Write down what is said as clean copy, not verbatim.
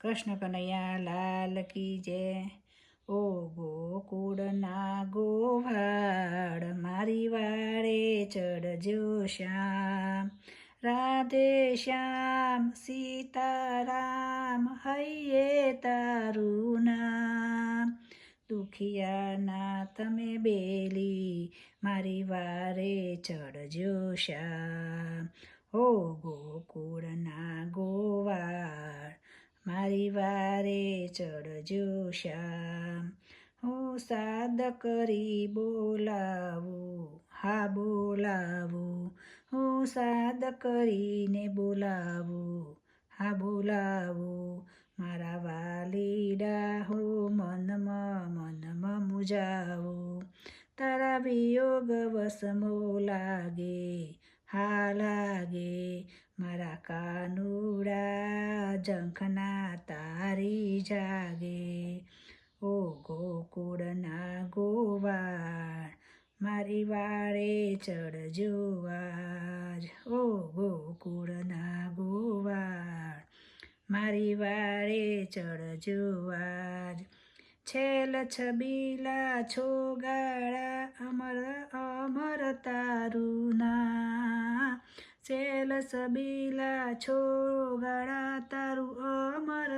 કૃષ્ણ કનૈયા લાલ કી જય. ઓ ગોકુળના ગોવાળ મારી વાળે ચડજો શ્યામ. રાધે શ્યામ સીતારામ હૈયે તારું નામ. દુખિયાના તમે બેલી મારી વારે ચડજો શ્યામ. હો ગોકુળના ગોવાળ મારી વારે ચડજો શ્યામ. હું સાદ કરી બોલાવું, હા બોલાવું. હું સાદ કરીને બોલાવું, હા બોલાવું. મારા વાલીડા હો મનમાં મૂંઝાવું. તારા વિયોગ વસમો લાગે, હા લાગે. મારા કાનુડા ઝંખના તારી જાગે. ઓ ગોકુળના ગોવાળ મારી વાળે ચડજો આજ. ઓ ગોકુળના ગોવાળ મારી વાળે ચડજો આજ. છેલ છબીલા છોગાળા અમર અમર તારું નામ. છેલ છબીલા છોગાળા તારું અમર